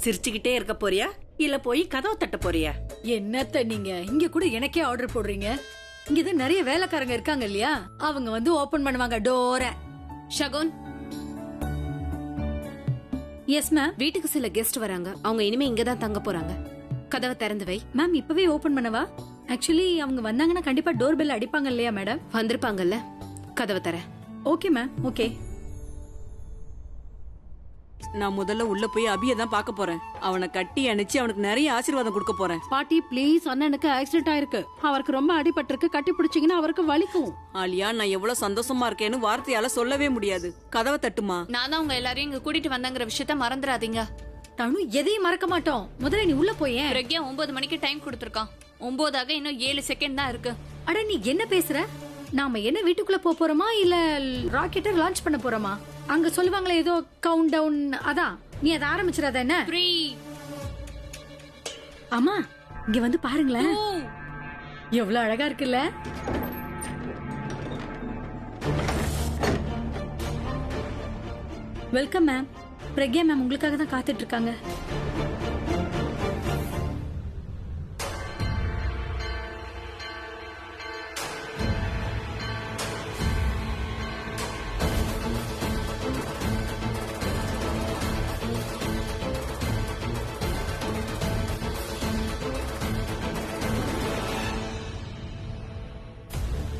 சிரிச்சுக்கிட்டே இருக்க போறியா இல்ல போய் கதவை தட்ட போறியா? என்னத்த நீங்க இங்க கூட எனக்கே ஆர்டர் போடுறீங்க? இங்கதான் நிறைய வேலைக்காரங்க இருக்காங்க இல்லையா, அவங்க வந்து ஓபன் பண்ணுவாங்க டோர. Shagun, yes ma'am. வீட்டுக்கு சில கெஸ்ட் வராங்க, அவங்க இனிமே இங்கதான் தங்க போறாங்க. கதவை திறந்து வை. மேம் இப்பவே ஓபன் பண்ணவா? ஆக்சுவலி அவங்க வந்தாங்கன்னா கண்டிப்பா டோர் பெல் அடிப்பாங்க இல்லையா மேடம்? வந்திருப்பாங்கல்ல, கதவை தர. Okay ma'am, okay. நான் முதல்ல உள்ள போய் அபியை தான் பார்க்க போறேன். அவனை கட்டி அணைச்சு அவனுக்கு நிறைய ஆசீர்வாதம் கொடுக்க போறேன். பாட்டி ப்ளீஸ், அண்ணனுக்கு ஆக்சிடென்ட் ஆயிருக்கு, அவருக்கு ரொம்ப அடிபட்டிருக்கு, கட்டி பிடிச்சீங்கன்னா அவருக்கு வலிக்கும். ஆலியா, நான் எவ்வளவு சந்தோஷமா இருக்கேன்னு வார்த்தையால சொல்லவே முடியாது. கதவை தட்டுமா. நான் தான் உங்க எல்லாரையும் இங்க கூட்டிட்டு வந்தங்கிற விஷயத்த மறந்துடாதீங்க. தனு எதையும் மறக்க மாட்டோம். முதல்ல நீ உள்ள போய். பிரக்யா 9 மணிக்கு டைம் கொடுத்திருக்கான். 9 ஆக இன்னும் 7 செகண்ட் தான் இருக்கு. அட நீ என்ன பேசுற? நாம என்ன வீட்டுக்குள்ள போறோமா இல்ல ராக்கெட்டை லான்ச் பண்ண போறோமா? அங்க சொல்லுவாங்களே ஏதோ கவுண்ட் டவுன், அதான் நீ அதை ஆரம்பிச்சிடாத என்ன? 3 அம்மா இங்க வந்து பாருங்களேன், எவ்வளவு அழகா இருக்குல்ல. Welcome ma'am. பிரக்யா மேம் உங்களுக்காக தான் காத்துட்டு இருக்காங்க.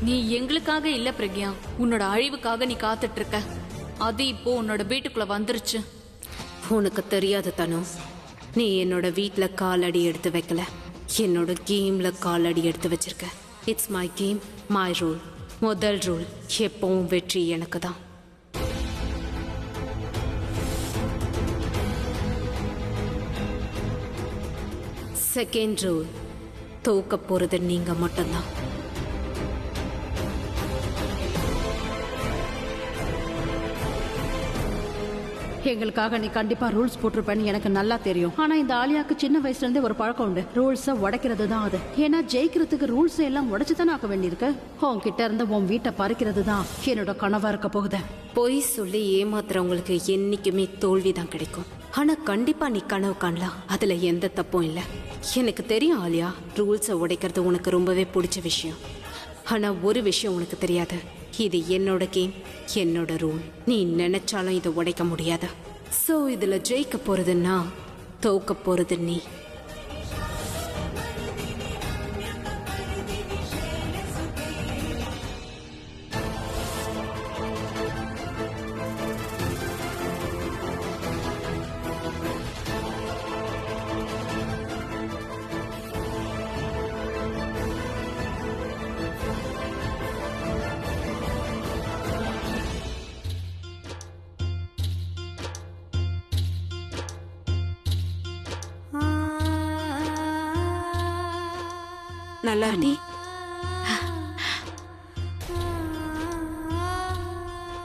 நீ எங்களுக்காக இல்ல பிரக்யா, உன்னோட அழிவுக்காக நீ காத்துட்டு இருக்க. அது இப்போ உன்னோட வீட்டுக்குள்ள வந்துருச்சு. உனக்கு தெரியாது தனு, நீ என்னோட வீட்ல காலடி எடுத்து வைக்கல, என்னோட கேம்ல காலடி எடுத்து வச்சிருக்க. It's my game, my rule. முதல் ரூல், எப்பவும் வெற்றி எனக்கு தான். செகண்ட் ரூல், தோக்க போறது நீங்க மட்டும்தான். எங்களுக்காக நீ கண்டிப்பா ரூல்ஸ் போட்டிருப்பேன்னு எனக்கு நல்லா தெரியும். ஆனா இந்த ஆலியாக்கு சின்ன வயசுல இருந்தே ஒரு பழக்கம் உண்டு, ரூல்ஸ உடைக்கிறது தான் அது. ஏன்னா ஜெயிக்கிறதுக்கு ரூல்ஸ் எல்லாம் உடைச்சுதானே ஆக்க வேண்டியிருக்கு. உன்கிட்ட இருந்து உன் வீட்டை பறிக்கிறது தான் என்னோட கனவா இருக்க போகுது. பொய் சொல்லி ஏமாத்துறவங்களுக்கு என்னைக்குமே தோல்விதான் கிடைக்கும். ஆனா கண்டிப்பா நீ கனவு காணலாம், அதுல எந்த தப்பும் இல்ல. எனக்கு தெரியும் ஆலியா, ரூல்ஸை உடைக்கிறது உனக்கு ரொம்பவே பிடிச்ச விஷயம். ஆனா ஒரு விஷயம் உனக்கு தெரியாது, இது என்னோட கேம், என்னோட ரூல். நீ நினைச்சாலும் இதை உடைக்க முடியாது. சோ இதுல ஜெயிக்க போறதுன்னா தோக்க போறது நீ. நல்லா இருக்கு.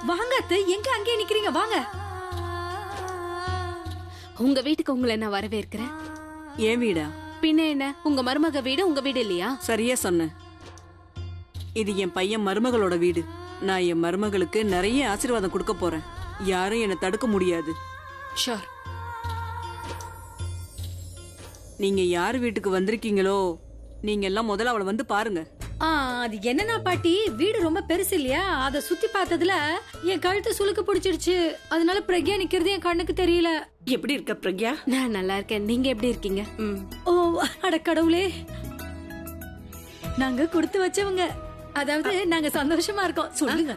வாங்க அத்தை, எங்க அங்கேயே நிக்கிறீங்க? வாங்க. உங்க வீட்டுக்கு உங்களை நான் வரவேற்கிறேன். ஏன் வீடா? பின்ன என்ன, உங்க மருமக வீடு உங்க வீடு இல்லையா? சரியா சொன்ன. இது என் பையன் மருமகளோட வீடு. நான் என் மருமகளுக்கு நிறைய ஆசீர்வாதம் கொடுக்க போறேன். யாரும் என்னை தடுக்க முடியாது. ஷோர். நீங்க யார் வீட்டுக்கு வந்திருக்கீங்களோ, நீங்க எல்லாம் முதல்ல அவளை வந்து பாருங்க. அது என்னன்னா பாட்டி, வீடு ரொம்ப பெருசு இல்லையா, அத சுத்தி பார்த்ததுல என் கழுத்து சுளுக்கு பிடிச்சிருச்சு. அதனால பிரக்யா நிக்கிறது என் கண்ணுக்கு தெரியல. எப்படி இருக்க பிரக்யா? நான் நல்லா இருக்கேன், நீங்க எப்படி இருக்கீங்க? ஓ அட கடவுளே, நாங்க கொடுத்து வச்சவங்க, அதாவது நாங்க சந்தோஷமா இருக்கோம். சொல்லுங்க.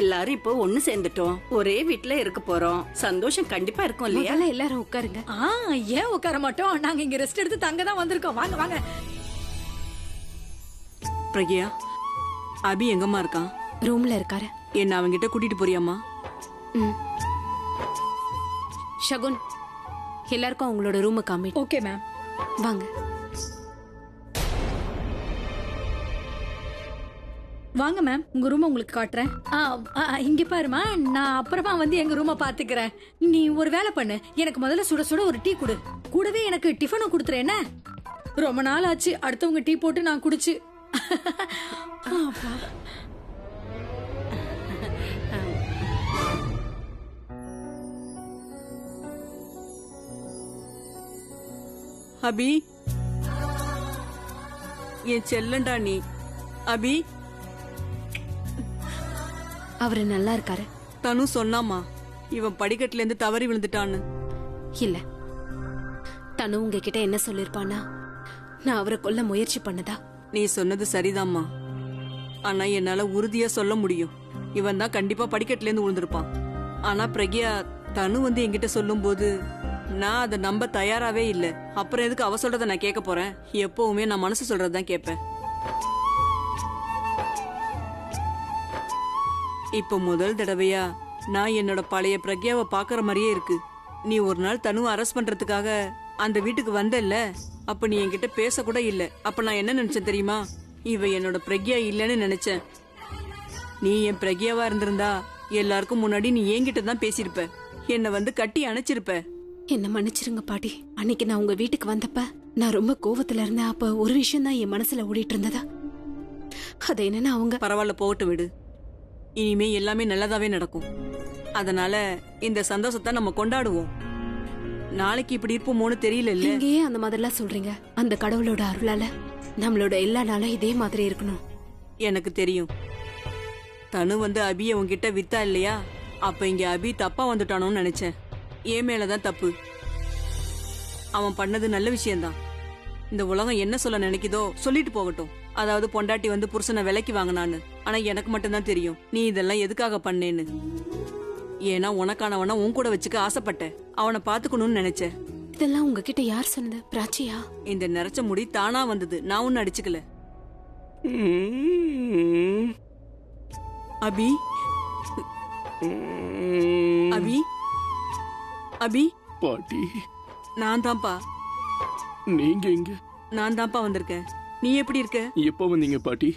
எல்லாரும் இப்போ ஒண்ணு சேர்ந்துட்டோம், ஒரே வீட்டுல இருக்க போறோம். சந்தோஷம் கண்டிப்பா இருக்கும் இல்லையா? எல்லாரும் உட்காருங்க. ஏன் உட்கார மாட்டோம், நாங்க இங்க ரெஸ்ட் எடுத்து தங்க தான் வந்திருக்கோம். வாங்க வாங்க. பிரக்யா, அபி எங்கம்மா இருக்கான்? ரூம்ல இருக்காரு. என்ன அவங்கிட்ட கூட்டிட்டு போறியாமா? ஷகுன், எல்லாருக்கும் அவங்களோட ரூமை காமி. ஓகே மேம், வாங்க. வாங்க மேம், உங்க ரூம் உங்களுக்கு காட்டுறேன். இங்க பாருமா, நான் அப்புறமா வந்து எங்க ரூமை பாத்துக்கிறேன். நீ ஒரு வேலை பண்ணு, எனக்கு முதல்ல சுட சுட ஒரு டீ குடு, கூடவே எனக்கு டிஃபனும் கொடுத்துறேன். என்ன, ரொம்ப நாள் ஆச்சு அடுத்தவங்க டீ போட்டு நான் குடிச்சு. அபி, என் செல்லண்டா நீ. அபி, அவரு நல்லா இருக்காரு. தனு சொன்னாமா இவன் படிக்கட்டுல இருந்து தவறி விழுந்துட்டான்னு. இல்ல, தனு உங்ககிட்ட என்ன சொல்லிருப்பானா, நான் அவரை கொல்ல முயற்சி பண்ணதா? நீ சொன்னது சரிதாம்மா. ஆனா என்னால உறுதியா சொல்ல முடியும், இவன் தான் கண்டிப்பா படிக்கட்டுல இருந்து விழுந்திருப்பான். ஆனா பிரக்யா தனு வந்து என்கிட்ட சொல்லும் போது நான் அதை நம்ப தயாராவே இல்ல. அப்புறம் எதுக்கு அவ சொல்றத நான் கேட்க போறேன்? எப்பவுமே நான் மனசு சொல்றதுதான் கேட்பேன். இப்ப முதல் தடவையா நான் என்னோட பழைய பிரக்யாவை பாக்குற மாதிரியே இருக்கு. நீ ஒரு நாள் தனுவை அரெஸ்ட் பண்றதுக்காக அந்த வீட்டுக்கு வந்தல்ல, அப்ப நீ என்கிட்ட பேச கூட இல்ல. அப்ப நான் என்ன நினைச்சேன் தெரியுமா? இவ என்னோட பிரக்யா இல்லன்னு நினைச்சேன். நீ என் பிரக்யாவா இருந்திருந்தா எல்லாருக்கும் முன்னாடி நீ என்கிட்ட தான் பேசியிருப்ப, என்னை வந்து கட்டி அணைச்சிருப்ப. என்ன மன்னிச்சிருங்க பாட்டி. அன்னைக்கு நான் உங்க வீட்டுக்கு வந்தப்ப நான் ரொம்ப கோவத்துல இருந்தேன். அப்ப ஒரு விஷயம் தான் என் மனசுல ஓடிட்டு இருந்ததா. அது என்னன்னா, அவங்க பரவாயில்ல, போகட்டு விடு. இனிமே எல்லாமே நல்லதாவே நடக்கும். அதனால இந்த சந்தோஷத்தை நம்ம கொண்டாடுவோம். நாளைக்கு இப்படி இருப்போமோன்னு தெரியல. இங்கேயே அந்த மாதிரிலாம் சொல்றீங்க. அந்த கடவுளோட அருளால நம்மளோட எல்லா நாளும் இதே மாதிரி இருக்கணும். எனக்கு தெரியும். தனு வந்து அபிய உன்கிட்ட வித்தா இல்லையா, அப்ப இங்க அபி தப்பா வந்துட்டானோன்னு நினைச்சேன். ஏன் மேலதான் தப்பு. அவன் பண்ணது நல்ல விஷயம்தான். இந்த உலகம் என்ன சொல்ல நினைக்குதோ சொல்லிட்டு போகட்டும். அதாவது பொண்டாட்டி வந்து புருஷனை விலைக்கு வாங்கினான்னு. ஆனா எனக்கு மட்டும்தான் தெரியும் நீ இதெல்லாம் எதுக்காக பண்ணேன்னு. ஏன்னா உனக்கானவன உன் கூட வச்சுக்க ஆசைப்பட்ட, அவனை பாத்துக்கணும்னு நினைச்ச. இதெல்லாம் உங்ககிட்ட யார் சொன்னது? பிராச்சியா? இந்த நிறைச்ச முடி தானா வந்தது, நான் ஒன்னு அடிச்சுக்கல. அபி, அபி, அபி. பாட்டி, நான் தான்ப்பா. நீங்க எங்க? நான் தான்ப்பா வந்திருக்கேன். நீ எப்படி இருக்க? எப்ப வந்தீங்க பாட்டி?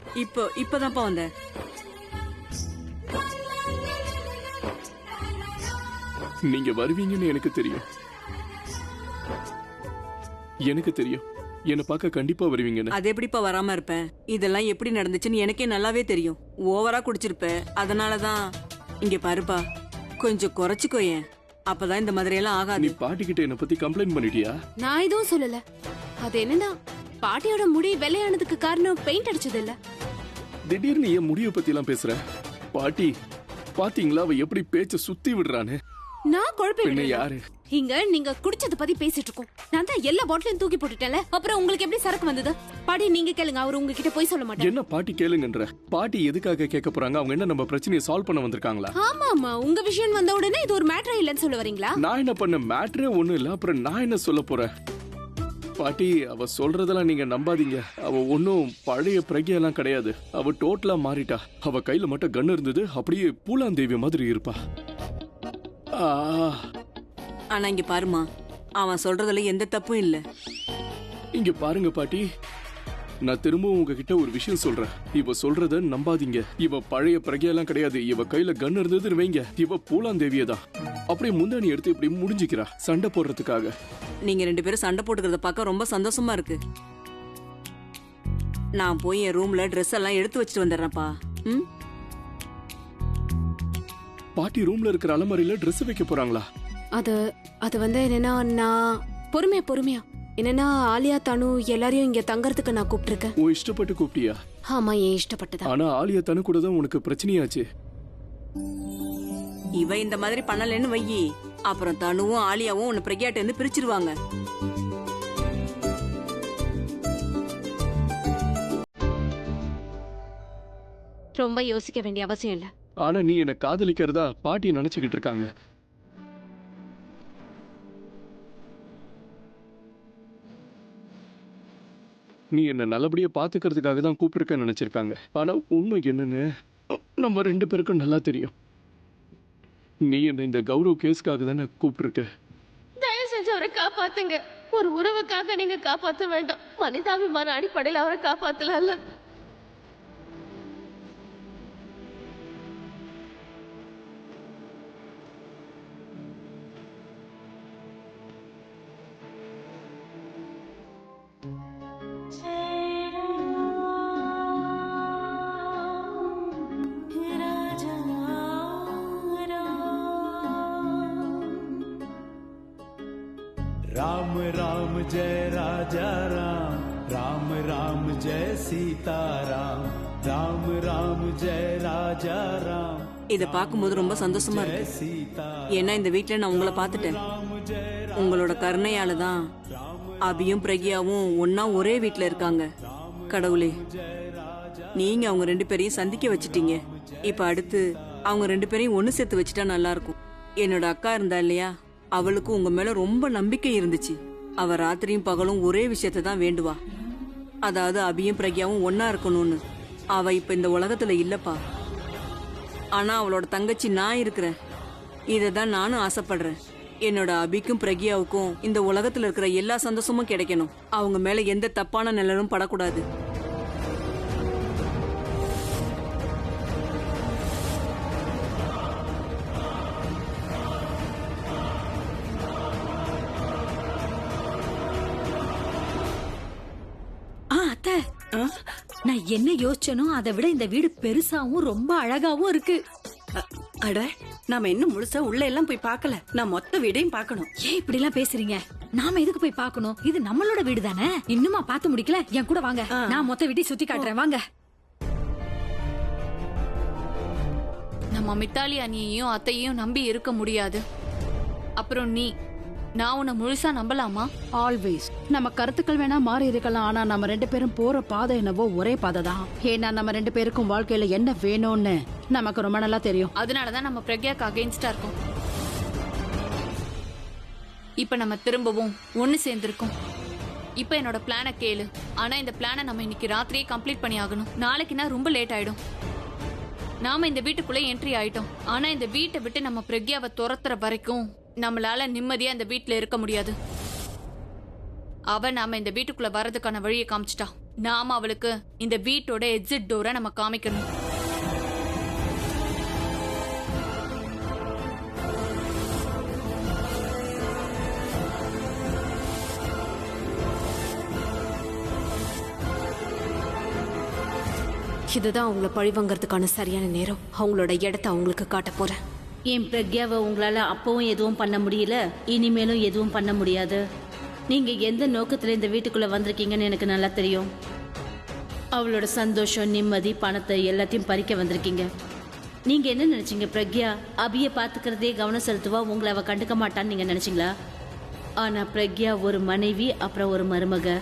இப்பதான்ப்பா வந்தேன். நீங்க வருவீங்கன்னு எனக்கு தெரியும். எனக்கு தெரியும் என்ன பார்க்க கண்டிப்பா வருவீங்கன்னு. அது எப்படிப்பா வராம இருப்பேன்? இதெல்லாம் எப்படி நடந்துச்சுன்னு எனக்கே நல்லாவே தெரியும். ஓவரா குடிச்சிருப்ப, அதனாலதான். இங்க பாருப்பா, கொஞ்சம் குறைச்சுக்கோயேன். அப்பதான் இந்த மாதிரி எல்லாம் நீ ஆகாது. பாட்டி கிட்ட என்ன பத்தி கம்ப்ளைண்ட் பண்ணிட்டியா? நான் எதுவும் சொல்லல. அது என்னன்னா, பாட்டியோட முடி வெள்ளையானதுக்கு காரணம் பெயிண்ட் அடிச்சது இல்ல. திடீர்னு ஏன் முடிய பத்தி எல்லாம் பேசுற? பாட்டி, பாத்தீங்களா அவ எப்படி பேச்ச சுத்தி விடுறான்னு? நான் குழப்பம் பின்ன யாரு? இங்க நீங்க குடிச்சத பத்தி பேசிட்டு இருக்கோம். நான் தான் எல்லா பாட்டிலையும் தூக்கி போட்டுட்டேன்ல. அப்புறம் உங்களுக்கு எப்படி சரக்கு வந்தது? பாட்டி நீங்க கேளுங்க, அவர் உங்ககிட்ட போய் சொல்ல மாட்டாரு. என்ன பாட்டி கேளுங்கன்ற? பாட்டி எதுக்காக கேட்க போறாங்க? அவங்க என்ன நம்ம பிரச்சனையை சால்வ் பண்ண வந்திருக்காங்களா? ஆமா ஆமா, உங்க விஷயம் வந்த உடனே இது ஒரு மேட்டரே இல்லன்னு சொல்ல வரீங்களா? நான் என்ன பண்ண? மேட்டரே ஒண்ணு இல்ல, அப்புறம் நான் என்ன சொல்ல போறேன்? பாட்டி, அவ சொல்றதெல்லாம் நீங்க நம்பாதீங்க. அவ ஒன்னும் பழைய பிரக்யா எல்லாம் கிடையாது. அவ டோட்டலா மாறிட்டா. அவ கையில மட்டும் கன் இருந்தது, அப்படியே பூலாந்தேவி மாதிரி இருப்பா. ஆனா இங்க பாருமா, அவன் சொல்றதுல எந்த தப்பும் இல்ல. இங்க பாருங்க பாட்டி, நான் திரும்பவும் உங்ககிட்ட ஒரு விஷயம் சொல்றேன். இவ சொல்றத நம்பாதீங்க. இவ பழைய பிரக்யா எல்லாம் கிடையாது. இவ கையில கன் இருந்ததுன்னு வைங்க, இவ பூலாந்தேவியே தான். அப்படியே முந்தானி எடுத்து இப்படி முடிஞ்சுக்கிறா சண்டை போடுறதுக்காக. நீங்க ரெண்டு பேரும் சண்டை போட்டுக்கிறத பார்க்க ரொம்ப சந்தோஷமா இருக்கு. நான் போய் என் ரூம்ல ட்ரெஸ் எல்லாம் எடுத்து வச்சுட்டு வந்துடுறேன்ப்பா. ம், பாட்டி ரூம்ல இருக்கிற அலமாரியில Dress வைக்க போறாங்களா? அது வந்து என்னன்னா, நான் பொறுமையா என்னன்னா, ஆலியா தனு எல்லாரையும் இங்க தங்கறதுக்கு நான் கூப்பிட்டிருக்கேன். உன் இஷ்டப்பட்டு கூப்பிட்டியா? ஆமா, ஏன் இஷ்டப்பட்டதா. ஆனா ஆலியா தனு கூட தான் உனக்கு பிரச்சனையாச்சு. இவ இந்த மாதிரி பண்ணலன்னு வையி, அப்புறம் தனுவும் ஆலியாவும் உன்னை பிரக்யாட்ட இருந்து பிரிச்சிருவாங்க. ரொம்ப யோசிக்க வேண்டிய அவசியம் இல்ல. ஆனா நீ என்ன காதலிக்கிறதா பாட்டி நினைச்சுக்கிட்டு இருக்காங்க. நீ என்ன நல்லபடியா பாத்துக்கிறதுக்காக தான் கூப்பிட்டுருக்க நினைச்சிருக்காங்க. ஆனா உண்மை என்னன்னு நம்ம ரெண்டு பேருக்கும் நல்லா தெரியும். நீ என்ன இந்த கௌரவ் கேஸ்க்காக தானே கூப்பிட்டுருக்க. தயவு செஞ்சு அவரை காப்பாத்துங்க. ஒரு உறவுக்காக நீங்க காப்பாத்த வேண்டாம். மனிதாபிமான அடிப்படையில் அவரை காப்பாத்தல. राम राम जय राजा राम राम राम जय सीता राम राम राम जय राजा राम இத பாக்கும்போது ரொம்ப சந்தோஷமா இருக்கு. सीता ஏன்னா இந்த வீட்டுல நான் உங்களை பார்த்துட்டேன். உங்களோட கருணையால தான் அபியும் பிரக்யாவும் ஒன்னா ஒரே வீட்டுல இருக்காங்க. கடவுளே, நீங்க அவங்க 2 பேரையும் சந்திக்க வச்சிட்டீங்க. இப்ப அடுத்து அவங்க 2 பேரையும் ஒண்ணு சேர்த்து வச்சுட்டா நல்லா இருக்கும். என்னோட அக்கா இருந்தா இல்லையா, அவளுக்கு உங்க மேல ரொம்ப நம்பிக்கை இருந்துச்சு. அவ ராத்திரியும் பகலும் ஒரே விஷயத்தை தான் வேண்டுவா, அதாவது அபியும் பிரக்யாவும் ஒன்னா இருக்கணும்னு. அவ இப்ப இந்த உலகத்துல இல்லப்பா. ஆனா அவளோட தங்கச்சி நான் இருக்கிறேன். இததான் நானும் ஆசைப்படுறேன். என்னோட அபிக்கும் பிரக்யாவுக்கும் இந்த உலகத்துல இருக்கிற எல்லா சந்தோஷமும் கிடைக்கணும். அவங்க மேல எந்த தப்பான நிழலும் படக்கூடாது. அத்தை, நான் என்ன யோசிச்சனோ அதை விட இந்த வீடு பெருசாவும் ரொம்ப அழகாவும் இருக்கு. அட, நாம இன்னும் முழுசா உள்ள எல்லாம் போய் பார்க்கல. நான் மொத்த வீடையும் பார்க்கணும். ஏன் இப்படி எல்லாம் பேசுறீங்க? நாம எதுக்கு போய் பார்க்கணும்? இது நம்மளோட வீடு தானே. இன்னுமா பார்த்து முடிக்கல? என் கூட வாங்க, நான் மொத்த வீட்டையும் சுத்தி காட்டுறேன். வாங்க. நம்ம மித்தாலி அண்ணியையும் அத்தையையும் நம்பி இருக்க முடியாது. அப்புறம் நான் உன்னை முழுசா நம்பலாமா? ஆல்வேஸ் நம்ம கருத்துக்கள் வேணா மாறி இருக்கலாம், ஆனா நம்ம 2 பேரும் போற பாதை என்னவோ ஒரே பாதை தான். ஏன்னா நம்ம 2 பேருக்கும் வாழ்க்கையில என்ன வேணும்னு நமக்கு ரொம்ப நல்லா தெரியும். அதனாலதான் நம்ம பிரக்யாக்கு அகைன்ஸ்டா இருக்கோம். இப்ப நம்ம திரும்பவும் ஒண்ணு சேர்ந்திருக்கோம். இப்ப என்னோட பிளானை கேளு. ஆனா இந்த பிளானை நம்ம இன்னைக்கு ராத்திரியே கம்ப்ளீட் பண்ணி ஆகணும். நாளைக்குன்னா ரொம்ப லேட் ஆயிடும். நாம இந்த வீட்டுக்குள்ள என்ட்ரி ஆயிட்டோம். ஆனா இந்த வீட்டை விட்டு நம்ம பிரக்யாவை துரத்துற வரைக்கும் நம்மளால நிம்மதியா இந்த வீட்டுல இருக்க முடியாது. அவ நாம இந்த வீட்டுக்குள்ள வர்றதுக்கான வழியை காமிச்சிட்டா. நாம அவளுக்கு இந்த வீட்டோட எக்ஸிட் டோரை நம்ம காமிக்கணும். இதுதான் அவங்கள பழிவாங்கிறதுக்கான சரியான நேரம். அவங்களோட இடத்த அவங்களுக்கு காட்ட போறேன். என் பிரக்யாவை உங்களால அப்பவும் எதுவும் பண்ண முடியல, இனிமேலும் எதுவும் பண்ண முடியாது. நீங்க எந்த நோக்கத்துல இந்த வீட்டுக்குள்ள வந்திருக்கீங்கன்னு எனக்கு நல்லா தெரியும். அவளோட சந்தோஷம், நிம்மதி, பணத்தை எல்லாத்தையும் பறிக்க வந்திருக்கீங்க. நீங்க என்ன நினைச்சீங்க? பிரக்யா அபியை பாத்துக்கிறதே கவனம் செலுத்துவா, உங்களை அவ கண்டுக்க மாட்டான்னு நீங்க நினைச்சீங்களா? ஆனா பிரக்யா ஒரு மனைவி, அப்புறம் ஒரு மருமக.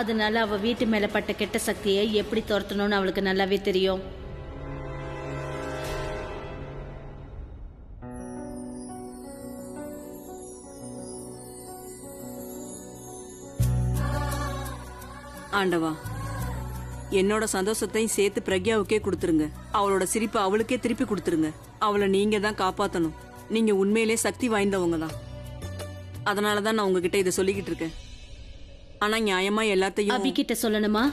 அதனால அவ வீட்டு மேல பட்ட கெட்ட சக்தியை எப்படி துரத்தணும்னு அவளுக்கு நல்லாவே தெரியும். ஆண்டவா, என்னோட சந்தோஷத்தையும் சேர்த்து பிரக்யாவுக்கே கொடுத்துருங்க. அவளோட சிரிப்பை அவளுக்கே திருப்பி கொடுத்துருங்க. அவளை நீங்க தான் காப்பாத்தணும். நீங்க உண்மையிலே சக்தி வாய்ந்தவங்க தான். அதனாலதான் நான் உங்ககிட்ட இதை சொல்லிக்கிட்டு இருக்கேன். ஆனா நியாயமா எல்லாத்தையும் அபி கிட்ட சொல்லணுமா?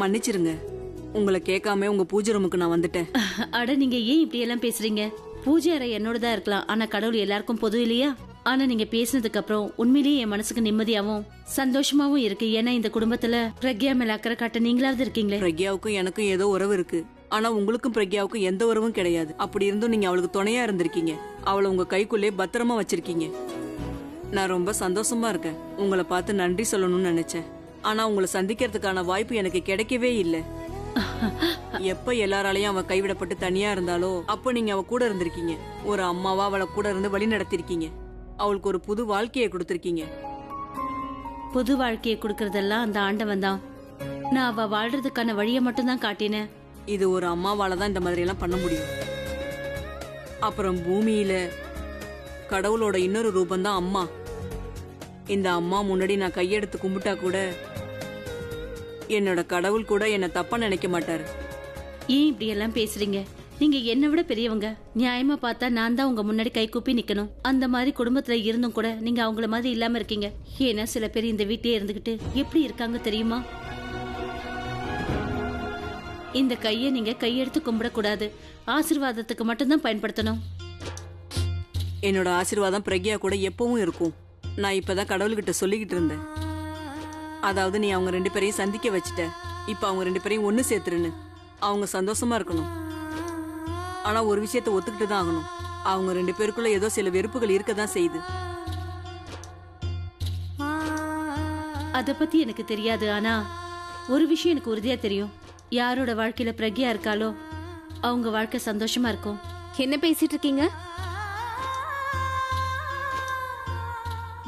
மன்னிச்சிருங்க, உங்களை கேட்காம உங்க பூஜை ரூமுக்கு நான் வந்துட்டேன். அட, நீங்க ஏன் இப்படி எல்லாம் பேசுறீங்க? பூஜை அறை என்னோடதா இருக்கலாம், ஆனா கடவுள் எல்லாருக்கும் பொது இல்லையா? ஆனா நீங்க பேசினதுக்கு அப்புறம் உண்மையிலேயே என் மனசுக்கு நிம்மதியாவும் சந்தோஷமாவும் இருக்கு. ஏன்னா இந்த குடும்பத்துல பிரக்யா மேல அக்கறை காட்ட நீங்களாவது இருக்கீங்களே. பிரக்யாவுக்கும் எனக்கும் ஏதோ உறவு இருக்கு. ஆனா உங்களுக்கும் பிரக்யாவுக்கும் எந்த உறவும் கிடையாது. அப்படி இருந்தும் நீங்க அவளுக்கு துணையா இருந்திருக்கீங்க. அவளை உங்க கைக்குள்ளே பத்திரமா வச்சிருக்கீங்க. நான் ரொம்ப சந்தோஷமா இருக்கேன். உங்களை பார்த்து நன்றி சொல்லணும்னு நினைச்சேன். ஆனா உங்களை சந்திக்கிறதுக்கான வாய்ப்பு எனக்கு கிடைக்கவே இல்லை. எப்ப எல்லாராலையும் அவ கைவிடப்பட்டு தனியா இருந்தாலோ அப்ப நீங்க அவ கூட இருந்திருக்கீங்க. ஒரு அம்மாவா அவளை கூட இருந்து வழி நடத்திருக்கீங்க. அவளுக்கு ஒரு புது வாழ்க்கையை கொடுத்திருக்கீங்க. புது வாழ்க்கையை கொடுக்கறதெல்லாம் அந்த ஆண்டவன் தான். நான் அவ வாழ்றதுக்கான வழியை மட்டும் தான் காட்டினேன். இது ஒரு அம்மாவால தான் இந்த மாதிரி எல்லாம் பண்ண முடியும். அப்புறம் பூமியில கடவுளோட இன்னொரு ரூபம் தான் அம்மா. இந்த அம்மா முன்னாடி நான் கையெடுத்து கும்பிட்டா கூட என்னோட கடவுள் கூட என்ன தப்பா நினைக்க மாட்டாரு. ஏன் இப்படி எல்லாம் பேசுறீங்க? நீங்க என்னை விட பெரியவங்க. நியாயமா பார்த்தா நான் தான் உங்க முன்னாடி கை கூப்பி நிக்கணும். அந்த மாதிரி குடும்பத்துல இருந்தும் கூட நீங்க அவங்கள மாதிரி இல்லாம இருக்கீங்க. ஏன்னா சில பேர் இந்த வீட்லயே இருந்துகிட்டு எப்படி இருக்காங்க தெரியுமா? இந்த கையை நீங்க கையெடுத்து கும்பிடக்கூடாது. ஆசீர்வாதத்துக்கு மட்டும்தான் பயன்படுத்தணும். என்னோட ஆசீர்வாதம் பிரக்யா கூட எப்பவும் இருக்கும். நான் இப்பதான் கடவுள்கிட்ட சொல்லிக்கிட்டு இருந்தேன். அதாவது நீ அவங்க 2 பேரையும் சந்திக்க வச்சுட்ட. இப்ப அவங்க 2 பேரையும் ஒண்ணு சேர்த்துருன்னு. அவங்க சந்தோஷமா இருக்கணும். ஆனா ஒரு விஷயத்த ஒத்துக்கிட்டு தான் ஆகணும். அவங்க 2 பேருக்குள்ள ஏதோ சில வெறுப்புகள் இருக்கதான் செய்யுது. அத பத்தி எனக்கு தெரியாது. ஆனா ஒரு விஷயம் எனக்கு உறுதியா தெரியும். யாரோட வாழ்க்கையில பிரக்யா இருக்காளோ அவங்க வாழ்க்கை சந்தோஷமா இருக்கும். என்ன பேசிட்டு இருக்கீங்க?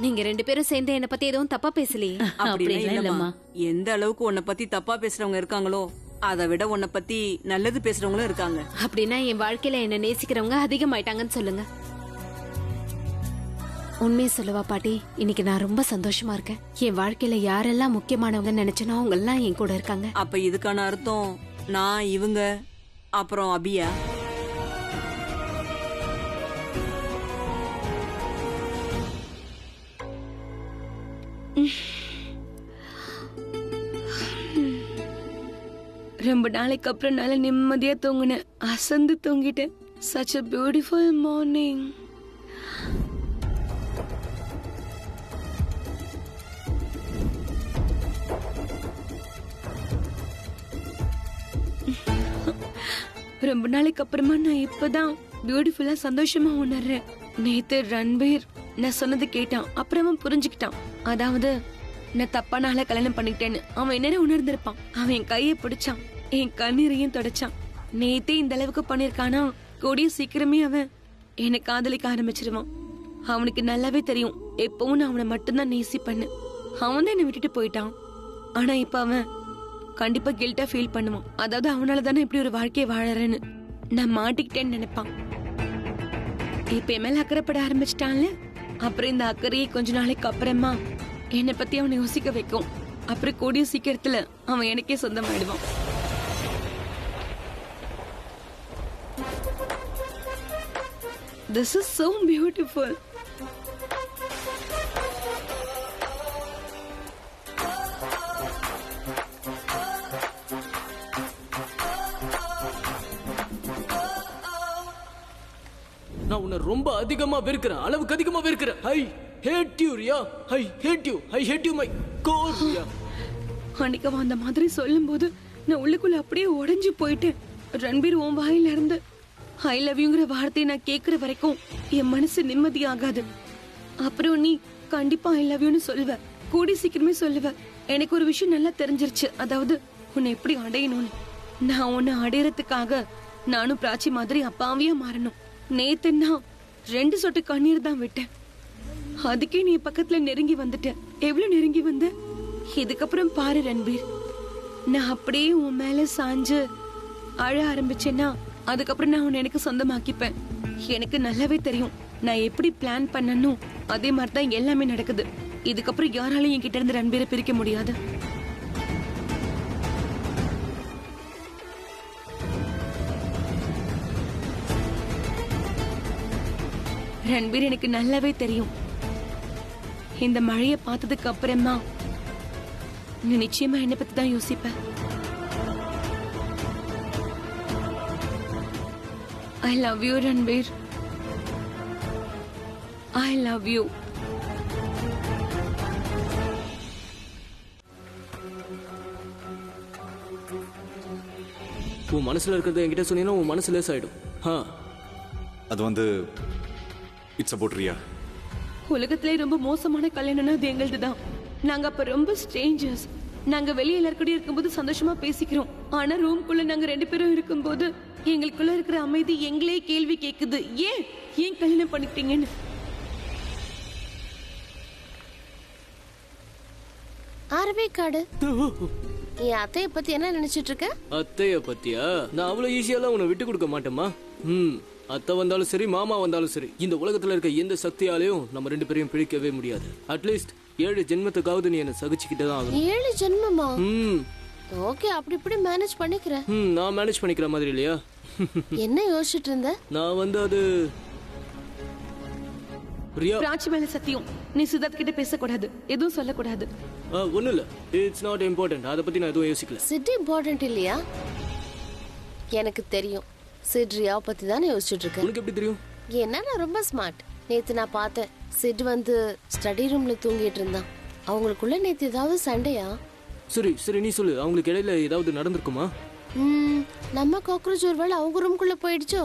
நீங்க 2 பேரும் சேர்ந்து என்ன பத்தி எதுவும் தப்பா பேசலையே. அப்படிலாம் இல்லம்மா. எந்த அளவுக்கு உன்னை பத்தி தப்பா பேசுறவங்க இருக்காங்களோ அதை விட உன்னை பத்தி நல்லது பேசுறவங்களும் இருக்காங்க. அப்படின்னா என் வாழ்க்கையில என்ன நேசிக்கிறவங்க அதிகமாயிட்டாங்கன்னு சொல்லுங்க. உண்மையை சொல்லவா பாட்டி, இன்னைக்கு நான் ரொம்ப சந்தோஷமா இருக்கேன். என் வாழ்க்கையில யாரெல்லாம் முக்கியமானவங்க நினைச்சனோ அவங்க எல்லாம் என் கூட இருக்காங்க. அப்ப இதுக்கான அர்த்தம் நான், இவங்க, அப்புறம் அபியா? ரொம்ப நாளைக்கு அப்புறம் நல்ல நிம்மதியா தூங்கினேன். அசந்து தூங்கிட்டேன். such a beautiful morning. ரொம்ப நாளைக்கு அப்புறமா நான் இப்பதான் பியூட்டிஃபுல்லா சந்தோஷமா உணர்றேன். நேத்து ரன்பீர் நான் சொன்னது கேட்டான். அப்புறமா புரிஞ்சுக்கிட்டான். அதாவது நான் தப்பான ஆளை கல்யாணம் பண்ணிக்கிட்டேன்னு. அவன் என்னென்ன உணர்ந்திருப்பான். அவன் என் கையை பிடிச்சான், என் கண்ணீரையும் தொடச்சான். நேத்தே இந்த அளவுக்கு பண்ணிருக்கானா, கூடிய சீக்கிரமே அவன் என்னை காதலிக்க ஆரம்பிச்சிருவான். அவனுக்கு நல்லாவே தெரியும் எப்பவும் நான் அவனை மட்டும்தான் நேசிப்பேன்னு. அவன் தான் என்னை விட்டுட்டு போயிட்டான். ஆனா இப்ப அவன் கண்டிப்பா கில்ட்டா ஃபீல் பண்ணுவான். அதாவது அவனால தானே இப்படி ஒரு வாழ்க்கையை வாழறேன்னு நான் மாட்டிக்கிட்டேன்னு நினைப்பான். இப்ப என் மேல அக்கறைப்பட ஆரம்பிச்சிட்டான்ல. அப்புறம் இந்த அக்கறையை கொஞ்ச நாளைக்கு அப்புறமா என்னை பத்தி அவனை யோசிக்க வைக்கும். அப்புறம் கூடிய சீக்கிரத்துல அவன் எனக்கே சொந்தமாயிடுவான். This is so beautiful. நான் உன்னை ரொம்ப அதிகமா வெறுக்கிறேன். அளவுக்கு அதிகமா வெறுக்கிறேன். I hate you Riya. I hate you. I hate you my core Riya. அன்னைக்கு அவன் அந்த மாதிரி சொல்லும்போது நான் உள்ளுக்குள்ள அப்படியே உடைஞ்சு போயிட்டேன். ரன்பீர் உன் வாயில இருந்து ஐ லவ் யூங்கிற வார்த்தையை நான் கேட்கிற வரைக்கும் என் மனசு நிம்மதியாகாது. அப்புறம் நீ கண்டிப்பா ஐ லவ் யூன்னு சொல்லுவ, கூடி சீக்கிரமே சொல்லுவ. எனக்கு ஒரு விஷயம் நல்லா தெரிஞ்சிருச்சு. அதாவது உன்னை எப்படி அடையணும்னு. நான் உன்னை அடையறதுக்காக நானும் பிராச்சி மாதிரி அப்பாவியா மாறணும். நேத்து நான் 2 சொட்டு கண்ணீர் தான் விட்டேன். அதுக்கே நீ பக்கத்துல நெருங்கி வந்துட்ட. எவ்வளவு நெருங்கி வந்த. இதுக்கப்புறம் பாரு ரன்பீர், நான் அப்படியே உன் மேல சாஞ்சு அழ ஆரம்பிச்சேன்னா அதுக்கப்புறம் நான் உன்னை எனக்கு சொந்தமாக்கிப்பேன். எனக்கு நல்லாவே தெரியும் நான் எப்படி பிளான் பண்ணணும். அதே மாதிரிதான் எல்லாமே நடக்குது. இதுக்கப்புறம் யாராலையும் என்கிட்ட இருந்து ரன்பீரை பிரிக்க முடியாது. ரன்பீர் எனக்கு நல்லாவே தெரியும். இந்த மழையை பார்த்ததுக்கு அப்புறமா நீ நிச்சயமா என்னை பத்தி தான் யோசிப்ப. I love you, Ranbir. I love you. உன் மனசுல இருக்கிறத என்கிட்ட சொன்னீங்கன்னா உன் மனசு லேஸ் ஆயிடும். அது வந்து இட்ஸ் அபவுட் ரியா. உலகத்திலே ரொம்ப மோசமான கல்யாணம்னா அது எங்களது தான். நாங்க அப்ப ரொம்ப ஸ்ட்ரேஞ்சர்ஸ். நாங்க வெளியே எல்லாருக்கூடயும் இருக்கும்போது சந்தோஷமா பேசிக்கிறோம். ஆனா ரூம்குள்ள நாங்க 2 பேரும் இருக்கும்போது எங்களுக்குள்ள இருக்கிற அமைதி எங்களே கேள்வி கேக்குது. ஏன் கல்யாணம் பண்ணிக்கிட்டீங்கன்னு. ஆரவேக்காடு, என் அத்தைய பத்தி என்ன நினைச்சிட்டு இருக்க? அத்தைய பத்தியா? நான் அவ்வளவு ஈஸியாலாம் உன்னை விட்டு கொடுக்க மாட்டேமா. அத்தை வந்தாலும் சரி, மாமா வந்தாலும் சரி, இந்த உலகத்துல இருக்க எந்த சக்தியாலையும் நம்ம 2 பேரையும் பிரிக்கவே முடியாது. அட்லீஸ்ட் 7 ஜென்மத்துக்காவது நீ என்ன சகிச்சுக்கிட்டே தான் ஆகணும். 7 ஜென்மமா? ஓகே, அப்படி இப்படி மேனேஜ் பண்ணிக்கிறேன். நான் மேனேஜ் பண்ணிக்கிற மாதிரி இல்லையா? என்ன யோசிச்சுட்டு இருந்த? நான் வந்து அது ரியா. பிராச்சி மேல சத்தியம், நீ சித்தார்த் கிட்ட பேசக்கூடாது, எதுவும் சொல்லக்கூடாது. ஒண்ணு இல்ல, இட்ஸ் நாட் இம்பார்ட்டன்ட். அதை பத்தி நான் எதுவும் யோசிக்கல. சிட் இம்பார்ட்டன்ட் இல்லையா? எனக்கு தெரியும். சிட் ரியாவை பத்தி தானே யோசிச்சுட்டு இருக்கேன். உனக்கு எப்படி தெரியும்? ஏன்னா நான் ரொம்ப ஸ்மார்ட். நேத்து நான் பார்த்தேன். சிட் வந்து ஸ்டடி ரூம்ல தூங்கிட்டு இருந்தான். அவங்களுக்குள்ள நேத்து ஏதாவது சண்டையா? சரி சரி நீ சொல்லு, அவங்களுக்கு இடையில ஏதாவது நடந்திருக்குமா? நம்ம காக்ரோச் ஒருவேளை அவங்க ரூம்குள்ள போயிடுச்சோ?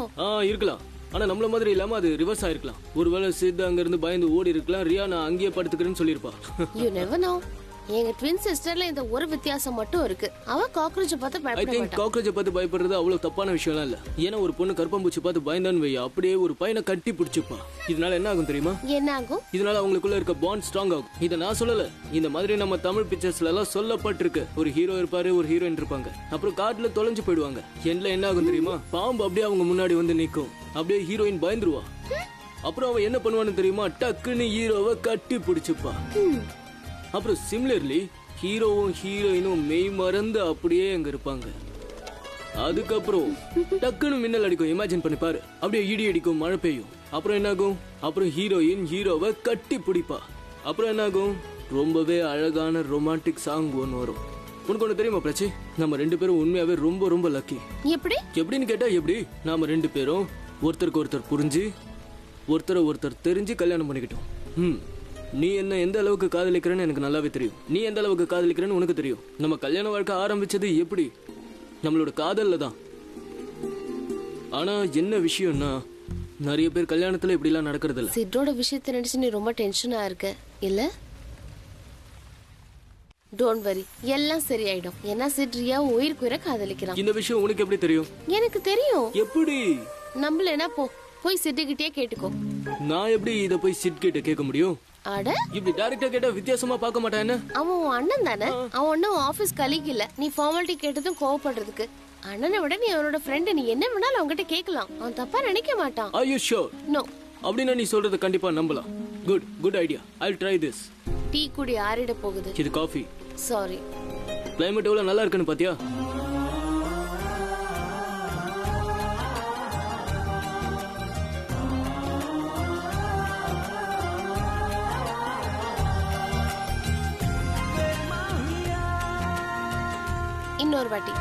இருக்கலாம். ஆனா நம்மள மாதிரி இல்லாம அது ரிவர்ஸ் ஆயிருக்கலாம். ஒருவேளை சித் அங்க இருந்து பயந்து ஓடி இருக்கலாம். ரியா நான் அங்கேயே படுத்துக்கிறேன்னு சொல்லிருப்பா. You never know. எங்க ட்வின் சிஸ்டர்ல இந்த ஒரு வித்தியாசம் மட்டும் இருக்கு. அவ காக்ரோச்சை பார்த்து ஐ பயப்பட திங்க் மாட்டா. காக்ரோச்சை பார்த்து பயப்படுறது அவ்வளவு தப்பான விஷயம்லாம் இல்ல. ஏன்னா ஒரு பொண்ணு கருப்பாம்பூச்சி பார்த்து பயந்தான்னு வை, அப்படியே ஒரு பையனை கட்டி பிடிச்சுப்பா. இதனால என்ன ஆகும் தெரியுமா? என்ன ஆகும்? இதனால அவங்களுக்குள்ள இருக்க பாண்ட் ஸ்ட்ராங் ஆகும். இதை நான் சொல்லல, இந்த மாதிரி நம்ம தமிழ் பிக்சர்ஸ்ல எல்லாம் சொல்லப்பட்டிருக்கு. ஒரு ஹீரோ இருப்பாரு, ஒரு ஹீரோயின் இருப்பாங்க, அப்புறம் காட்டுல தொலைஞ்சு போயிடுவாங்க. எண்ட்ல என்ன ஆகும் தெரியுமா? பாம்பு அப்படியே அவங்க முன்னாடி வந்து நிக்கும். அப்படியே ஹீரோயின் பயந்துருவா. அப்புறம் அவன் என்ன பண்ணுவான்னு தெரியுமா? டக்குன்னு ஹீரோவை கட்டி பிடிச்சுப்பா. அப்புறம் சிமிலர்லி ஹீரோவும் ஹீரோயினும் மெய் மறந்து அப்படியே அங்க இருப்பாங்க. அதுக்கப்புறம் டக்குன்னு மின்னல் அடிக்கும். இமேஜின் பண்ணி பாரு. அப்படியே இடி அடிக்கும், மழை பெய்யும். அப்புறம் என்ன ஆகும்? அப்புறம் ஹீரோயின் ஹீரோவை கட்டி பிடிப்பா. அப்புறம் என்ன ஆகும்? ரொம்பவே அழகான ரொமான்டிக் சாங் ஒன்று வரும். உனக்கு ஒன்று தெரியுமா பிரச்சி? நம்ம 2 பேரும் உண்மையாவே ரொம்ப ரொம்ப லக்கி. எப்படி? எப்படின்னு கேட்டா எப்படி? நாம 2 பேரும் ஒருத்தருக்கு ஒருத்தர் புரிஞ்சு ஒருத்தரை ஒருத்தர் தெரிஞ்சு கல்யாணம் பண்ணிக்கிட்டோம். நீ என்ன எந்த அளவுக்கு காதலிக்கிறேன்னு எனக்கு நல்லாவே தெரியும். நீ எந்த அளவுக்கு காதலிக்கிறேன்னு உனக்கு தெரியும். நம்ம கல்யாண வாழ்க்கை ஆரம்பிச்சது எப்படி? நம்மளோட காதல்ல தான். ஆனா என்ன விஷயம்னா, நிறைய பேர் கல்யாணத்துல இப்படி எல்லாம் நடக்கிறது இல்ல. சிட்டோட விஷயத்தை நினைச்சு நீ ரொம்ப டென்ஷனா இருக்க இல்ல? டோன்ட் வரி, எல்லாம் சரியாயிடும். ஏன்னா சிட் ரியா உயிருக்கு உயிரை காதலிக்கிறான். இந்த விஷயம் உனக்கு எப்படி தெரியும்? எனக்கு தெரியும். எப்படி? நம்பலனா போய் சிட்டுகிட்டே கேட்டுக்கோ. நான் எப்படி இத போய் சிட் கிட்ட கேட்க முடியும்? அட, இப்படி டைரக்டா கேட்டா வித்தியாசமா பார்க்க மாட்டான் என்ன? அவன் உன் அண்ணன் தானே. அவன் ஒன்னும் ஆபீஸ் கலீக் இல்ல. நீ ஃபார்மாலிட்டி கேட்டதும் கோவப்படுறதுக்கு. அண்ணனை விட நீ அவனோட ஃப்ரெண்ட். நீ என்ன வேணாலும் அவன்கிட்ட கேட்கலாம். அவன் தப்பா நினைக்க மாட்டான். Are you sure? நோ. அப்படின்னா நீ சொல்றத கண்டிப்பா நம்பலாம். Good idea. I'll try this. Tea குடி ஆறிட போகுது. இது காஃபி. சாரி. கிளைமேட் எவ்வளவு நல்லா இருக்குன்னு பாத்தியா? இன்னொரு வாட்டி.